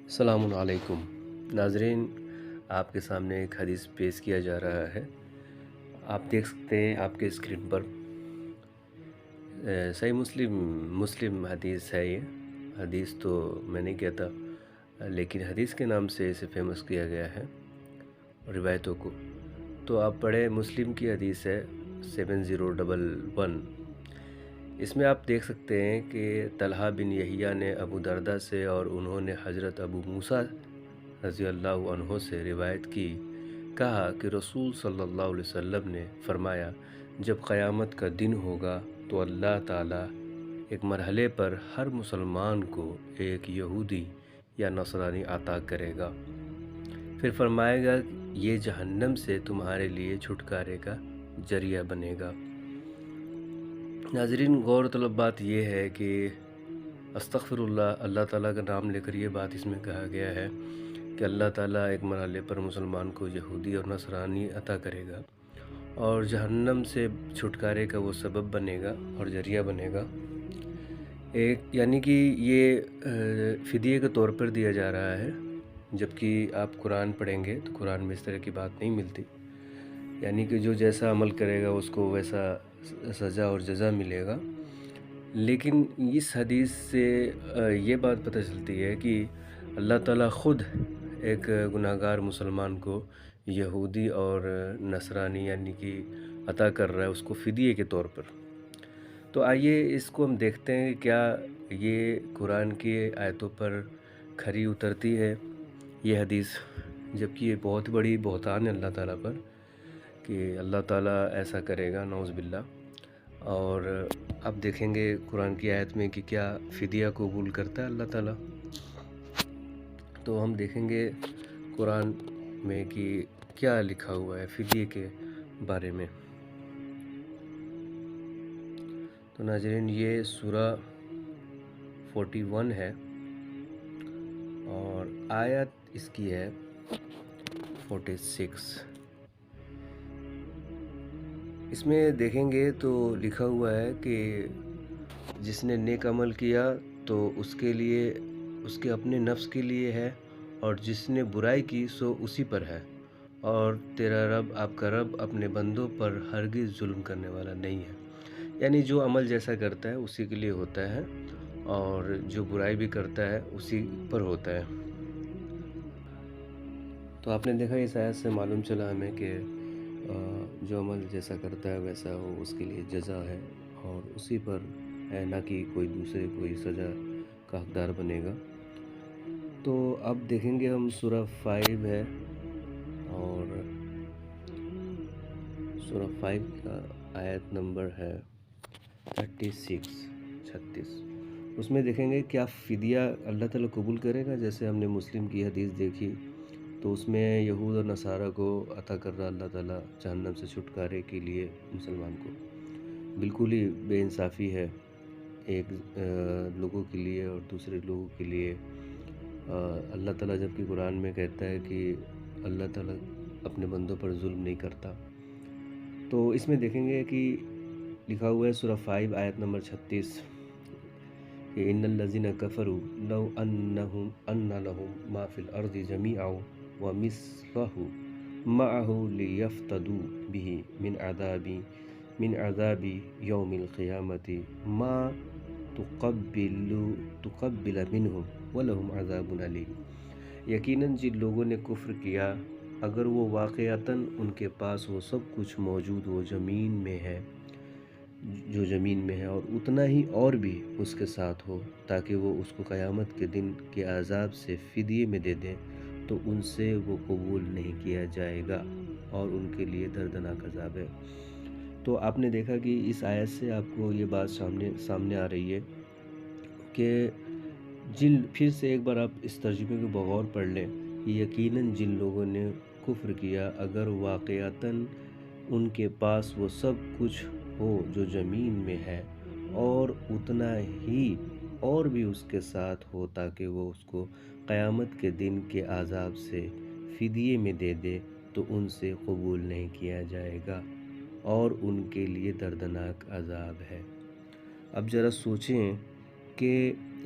السلام علیکم ناظرین، آپ کے سامنے ایک حدیث پیش کیا جا رہا ہے۔ آپ دیکھ سکتے ہیں آپ کے اسکرین پر صحیح مسلم حدیث ہے۔ یہ حدیث تو میں نہیں کہتا، لیکن حدیث کے نام سے اسے فیمس کیا گیا ہے روایتوں کو۔ تو آپ پڑھیں، مسلم کی حدیث ہے 7011۔ اس میں آپ دیکھ سکتے ہیں کہ طلحہ بن یحییٰ نے ابو درداء سے اور انہوں نے حضرت ابو موسیٰ رضی اللہ عنہ سے روایت کی، کہا کہ رسول صلی اللہ علیہ وسلم نے فرمایا، جب قیامت کا دن ہوگا تو اللہ تعالیٰ ایک مرحلے پر ہر مسلمان کو ایک یہودی یا نصرانی عطا کرے گا، پھر فرمائے گا یہ جہنم سے تمہارے لیے چھٹکارے کا ذریعہ بنے گا۔ ناظرین، غور طلب بات یہ ہے کہ استغفر اللہ تعالیٰ کا نام لے کر یہ بات اس میں کہا گیا ہے کہ اللہ تعالیٰ ایک مرحلے پر مسلمان کو یہودی اور نصرانی عطا کرے گا اور جہنم سے چھٹکارے کا وہ سبب بنے گا اور ذریعہ بنے گا۔ یعنی کہ یہ فدیے کے طور پر دیا جا رہا ہے، جبکہ آپ قرآن پڑھیں گے تو قرآن میں اس طرح کی بات نہیں ملتی، یعنی کہ جو جیسا عمل کرے گا اس کو ویسا سزا اور جزا ملے گا۔ لیکن اس حدیث سے یہ بات پتہ چلتی ہے کہ اللہ تعالیٰ خود ایک گناہگار مسلمان کو یہودی اور نصرانی یعنی کہ عطا کر رہا ہے، اس کو فدیے کے طور پر۔ تو آئیے اس کو ہم دیکھتے ہیں کہ کیا یہ قرآن کی آیتوں پر کھری اترتی ہے یہ حدیث، جبکہ یہ بہت بڑی بہتان ہے اللہ تعالیٰ پر کہ اللہ تعالیٰ ایسا کرے گا، نعوذ باللہ۔ اور اب دیکھیں گے قرآن کی آیت میں کہ کیا فدیہ قبول کرتا ہے اللہ تعالیٰ۔ تو ہم دیکھیں گے قرآن میں کہ کیا لکھا ہوا ہے فدیے کے بارے میں۔ تو ناظرین، یہ سورہ 41 ہے اور آیت اس کی ہے 46۔ اس میں دیکھیں گے تو لکھا ہوا ہے کہ جس نے نیک عمل کیا تو اس کے لیے، اس کے اپنے نفس کے لیے ہے، اور جس نے برائی کی سو اسی پر ہے، اور تیرا رب، آپ کا رب اپنے بندوں پر ہرگز ظلم کرنے والا نہیں ہے۔ یعنی جو عمل جیسا کرتا ہے اسی کے لیے ہوتا ہے، اور جو برائی بھی کرتا ہے اسی پر ہوتا ہے۔ تو آپ نے دیکھا اس آیت سے معلوم چلا ہمیں کہ جو عمل جیسا کرتا ہے ویسا وہ اس کے لیے جزا ہے اور اسی پر ہے، نہ کہ کوئی دوسرے کوئی سزا کا حقدار بنے گا۔ تو اب دیکھیں گے ہم سورہ 5 ہے، اور سورہ 5 کا آیت نمبر ہے 36۔ اس میں دیکھیں گے کیا فدیہ اللہ تعالیٰ قبول کرے گا۔ جیسے ہم نے مسلم کی حدیث دیکھی تو اس میں یہود اور نصارہ کو عطا کر رہا اللہ تعالیٰ جہنم سے چھٹکارے کے لیے مسلمان کو۔ بالکل ہی بے انصافی ہے ایک لوگوں کے لیے اور دوسرے لوگوں کے لیے۔ اللہ تعالیٰ جب کہ قرآن میں کہتا ہے کہ اللہ تعالیٰ اپنے بندوں پر ظلم نہیں کرتا، تو اس میں دیکھیں گے کہ لکھا ہوا ہے سورہ 5 آیت نمبر 36 کہ ان الذین کفروا لو ان لهم ما فی الارض جميعا ومثلہ معه لیفتدوا به من عذاب یوم القیامت ما تقبل منهم ولهم عذاب علیم۔ یقیناً جن لوگوں نے کفر کیا، اگر وہ واقعتاً ان کے پاس وہ سب کچھ موجود وہ زمین میں ہے، جو زمین میں ہے، اور اتنا ہی اور بھی اس کے ساتھ ہو، تاکہ وہ اس کو قیامت کے دن کے عذاب سے فدیے میں دے دیں، تو ان سے وہ قبول نہیں کیا جائے گا اور ان کے لیے دردناک عذاب ہے۔ تو آپ نے دیکھا کہ اس آیت سے آپ کو یہ بات سامنے آ رہی ہے کہ پھر سے ایک بار آپ اس ترجمے کو بغور پڑھ لیں کہ یقیناً جن لوگوں نے کفر کیا، اگر واقعتاً ان کے پاس وہ سب کچھ ہو جو زمین میں ہے، اور اتنا ہی اور بھی اس کے ساتھ ہو، تاکہ وہ اس کو قیامت کے دن کے عذاب سے فدیے میں دے دے، تو ان سے قبول نہیں کیا جائے گا اور ان کے لیے دردناک عذاب ہے۔ اب ذرا سوچیں کہ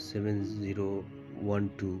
7012